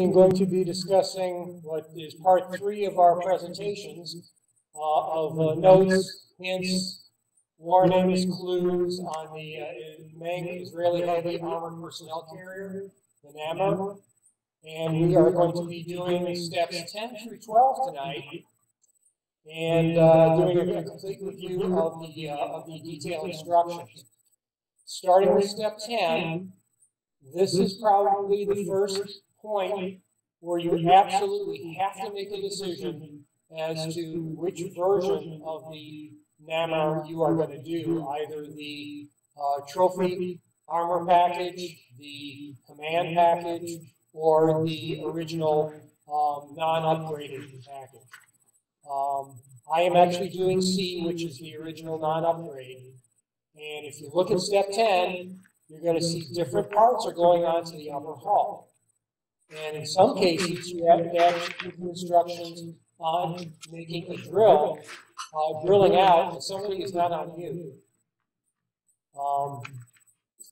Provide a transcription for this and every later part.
evening going to be discussing what is part 3 of our presentations of notes, hints, warnings, clues on the MENG Israeli Heavy Armored Personnel Carrier, the NAMR. And we are going to be doing steps 10 through 12 tonight and doing a complete review of the detailed instructions. Starting with step 10, this is probably the first point where you absolutely have to make a decision as to which version of the NAMR you are going to do, either the trophy armor package, the command package, or the original non-upgraded package. I am actually doing C, which is the original non-upgrade. And if you look at step 10, you're going to see different parts are going on to the upper hull. And in some cases, you have to actually give instructions on making a drill, drilling out, and somebody is not on mute.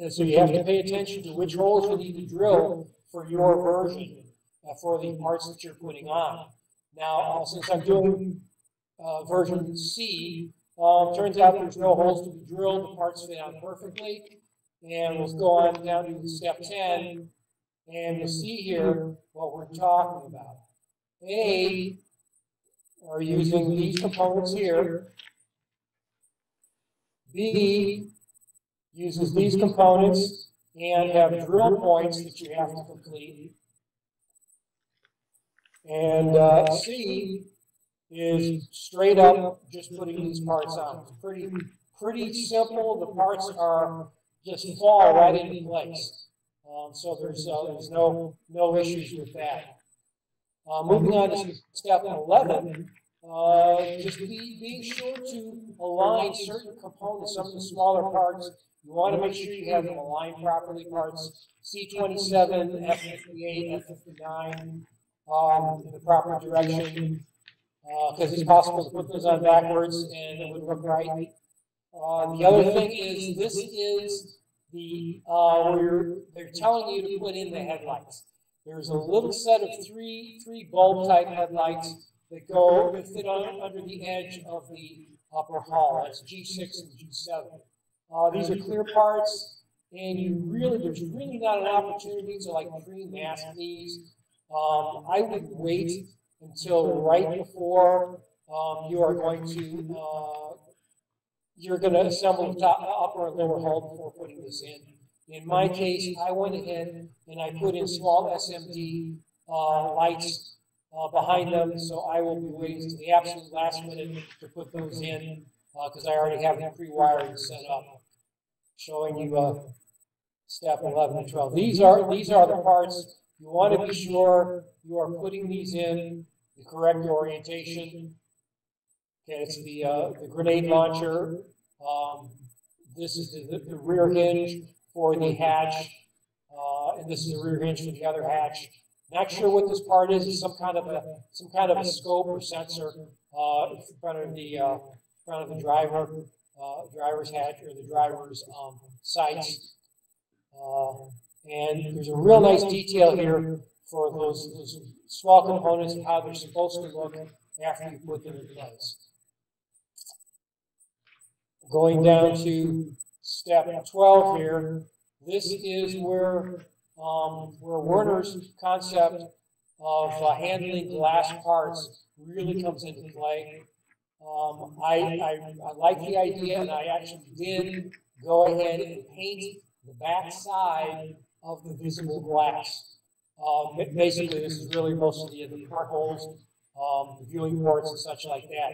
And so you have to pay attention to which holes you need to drill for your version, for the parts that you're putting on. Now, since I'm doing version C, turns out there's no holes to be drilled, the parts fit on perfectly. And we'll go on down to step 10, and you'll see here what we're talking about. A are using these components here. B uses these components and have drill points that you have to complete. And C is straight up just putting these parts on. It's pretty simple. The parts are just fall right into place. So there's no issues with that. Moving on to step 11, just being sure to align certain components, some of the smaller parts. You want to make sure you have them aligned properly, parts C27, F58, F59 in the proper direction, because it's possible to put those on backwards and it would look right. The other thing is, this is the where they're telling you to put in the headlights. There's a little set of three bulb type headlights that fit under the edge of the upper hull. That's G6 and G7. These are clear parts, and there's really not an opportunity to like pre-mask these. I would wait until right before you're going to assemble the upper and lower hull before putting this in. In my case, I went ahead and I put in small SMD lights behind them, so I will be waiting to the absolute last minute to put those in because I already have them pre-wired and set up. Showing you step 11 and 12. These are the parts. You want to be sure you are putting these in the correct orientation. Okay, it's the grenade launcher. This is the rear hinge for the hatch, and this is the rear hinge for the other hatch. Not sure what this part is. It's some kind of a scope or sensor in front of the driver's hatch or the driver's sights. And there's a real nice detail here for those small components and how they're supposed to look after you put them in place. Going down to step 12 here, this is where Werner's concept of handling glass parts really comes into play. I like the idea, and I actually did go ahead and paint the back side of the visible glass. Basically, this is really most of the portholes, the viewing ports, and such like that.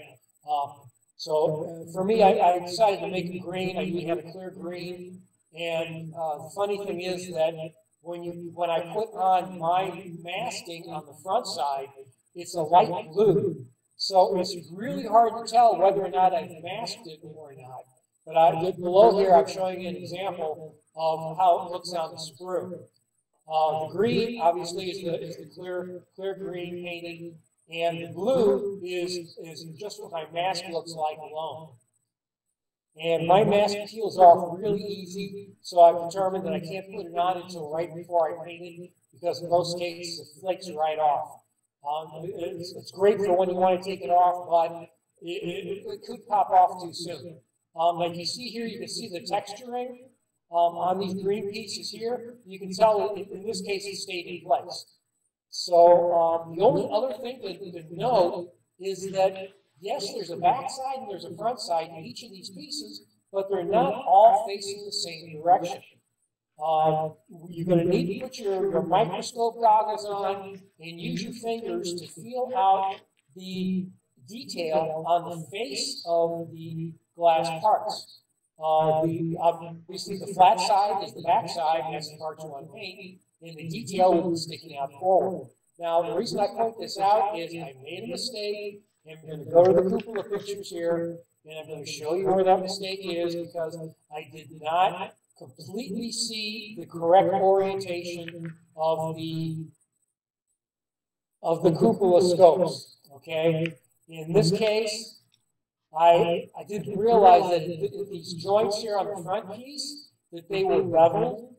So for me, I decided to make it green. I usually have a clear green, and the funny thing is that when I put on my masking on the front side, it's a light blue. So it's really hard to tell whether or not I've masked it or not. But below here, I'm showing you an example of how it looks on the sprue. The green, obviously, is the clear green painted, and the blue is just what my mask looks like alone. And my mask peels off really easy, so I've determined that I can't put it on until right before I paint it, because in most cases it flakes right off. It's great for when you want to take it off, but it could pop off too soon. Like you see here, you can see the texturing on these green pieces here. You can tell in this case it stayed in place. So the only other thing to note is that, yes, there's a back side and there's a front side in each of these pieces, but they're not all facing the same direction. You're going to need to put your microscope goggles on and use your fingers to feel out the detail on the face of the glass parts. Obviously, the flat side is the back side, and that's the part you want to paint, and the detail will be sticking out forward. Now, the reason I point this out is I made a mistake. I'm going to go to the cupola pictures here, and I'm going to show you where that mistake is, because I did not completely see the correct orientation of the cupola scopes. Okay, in this case, I didn't realize that these joints here on the front piece, that they were beveled,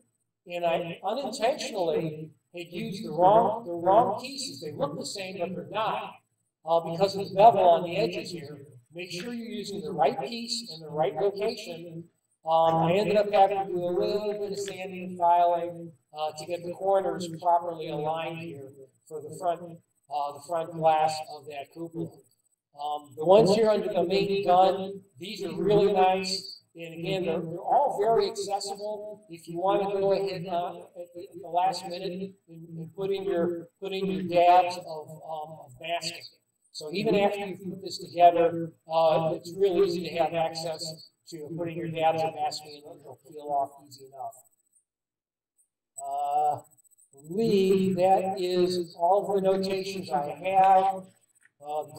and I unintentionally had used the wrong pieces. They look the same, but they're not, because of the bevel on the edges here. Make sure you're using the right piece in the right location. I ended up having to do a little bit of sanding and filing to get the corners properly aligned here for the front glass of that cupola. The ones here under the main gun, these are really nice. And again, they're all very accessible. If you want to go ahead at the last minute and put in your dabs of masking. So even after you put this together, it's really easy to have access to putting your dabs of masking, and it'll peel off easy enough. I believe that is all of the notations I have.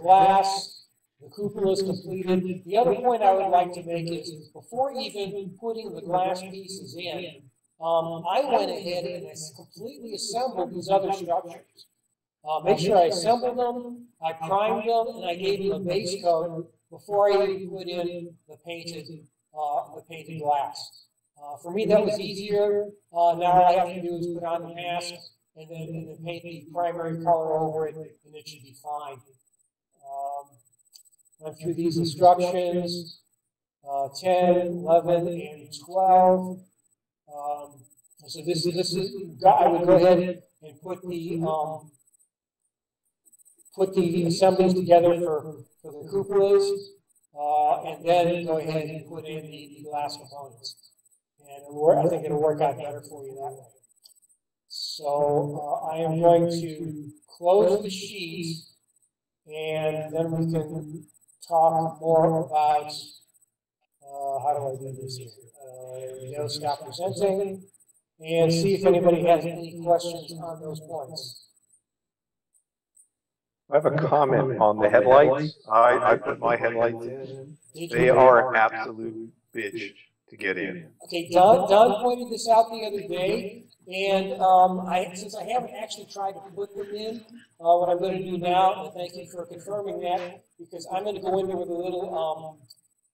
Glass, the cupola is completed. The other point I would like to make is, before even putting the glass pieces in, I went ahead and completely assembled these other structures. Make sure I assembled them, I primed them, and I gave them a base coat before I even put in the painted glass. For me, that was easier. Now all I have to do is put on the mask and then paint the primary color over it, and it should be fine. Went through these instructions, 10, 11, and 12. So this is, I would go ahead and put the assemblies together for the cupolas, and then go ahead and put in the glass components. And I think it'll work out better for you that way. So I am going to close the sheet, and then we can talk more about how do I do this here. There we go, stop presenting, and see if anybody has any questions on those points. I have a comment on the headlights. I put my headlights in. They are an absolute bitch to get in. Okay, Don pointed this out the other day, and since I haven't actually tried to put them in, what I'm going to do now, and thank you for confirming that, because I'm going to go in there with a little,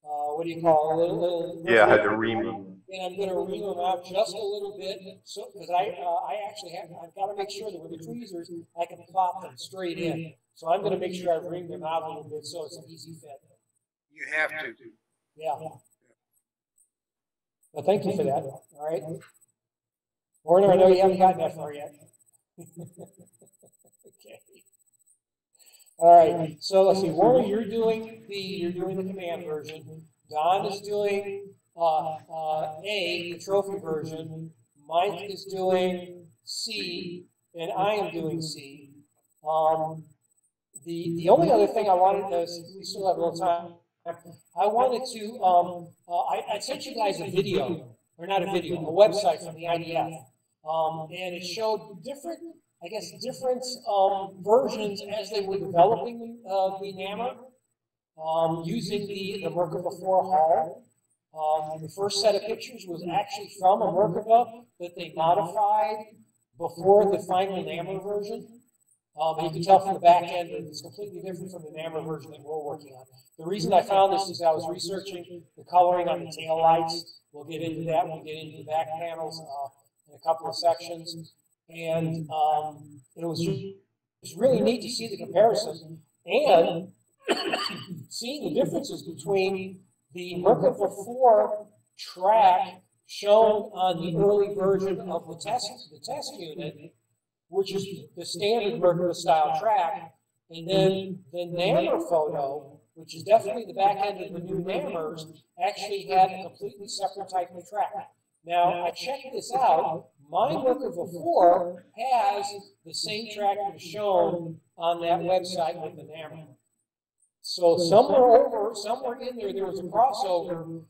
what do you call it? A little yeah, I had to ream them. And I'm going to ream them out just a little bit, so because I actually I've got to make sure that with the tweezers I can plop them straight in. So I'm going to make sure I ream them out a little bit so it's an easy fit. You have to. Yeah. Well, thank you for that. All right. Warner, I know you haven't gotten that far yet. Okay. All right. So let's see. Warner, you're doing the command version. Don is doing the trophy version. Mike is doing C, and I am doing C. The only other thing I wanted to, we still have a little time. I wanted to, I sent you guys a video, or not a video, a website from the IDF, and it showed different versions as they were developing the enamel, using the Merkava 4 hull. The first set of pictures was actually from a Merkava that they modified before the final enamel version. And you can tell from the back end that it's completely different from the NAMR version that we're working on. The reason I found this is I was researching the coloring on the tail lights. We'll get into that when we get into the back panels in a couple of sections. And it was just really neat to see the comparison and seeing the differences between the Merkava 4 track shown on the early version of the test unit, which is the standard Merkava style track, and then the NAMR photo, which is definitely the back end of the new NAMRs, actually had a completely separate type of track. Now, I checked this out. My Merkava 4 has the same track that is shown on that website with the NAMR. So somewhere in there was a crossover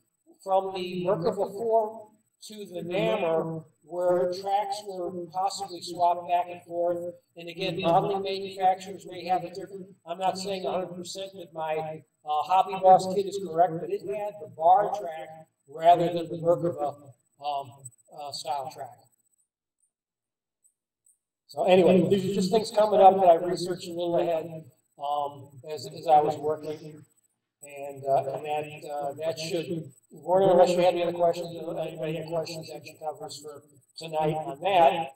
from the Merkava 4 to the NAMR, where tracks were possibly swapped back and forth. And again, modeling manufacturers may have a different, I'm not saying 100% that my Hobby Boss kit is correct, but it had the bar track rather than the Merkava style track. So anyway, these are just things coming up that I researched a little ahead as I was working. And that should, Warner, unless you have any other questions, anybody have questions, that should cover us for tonight on that.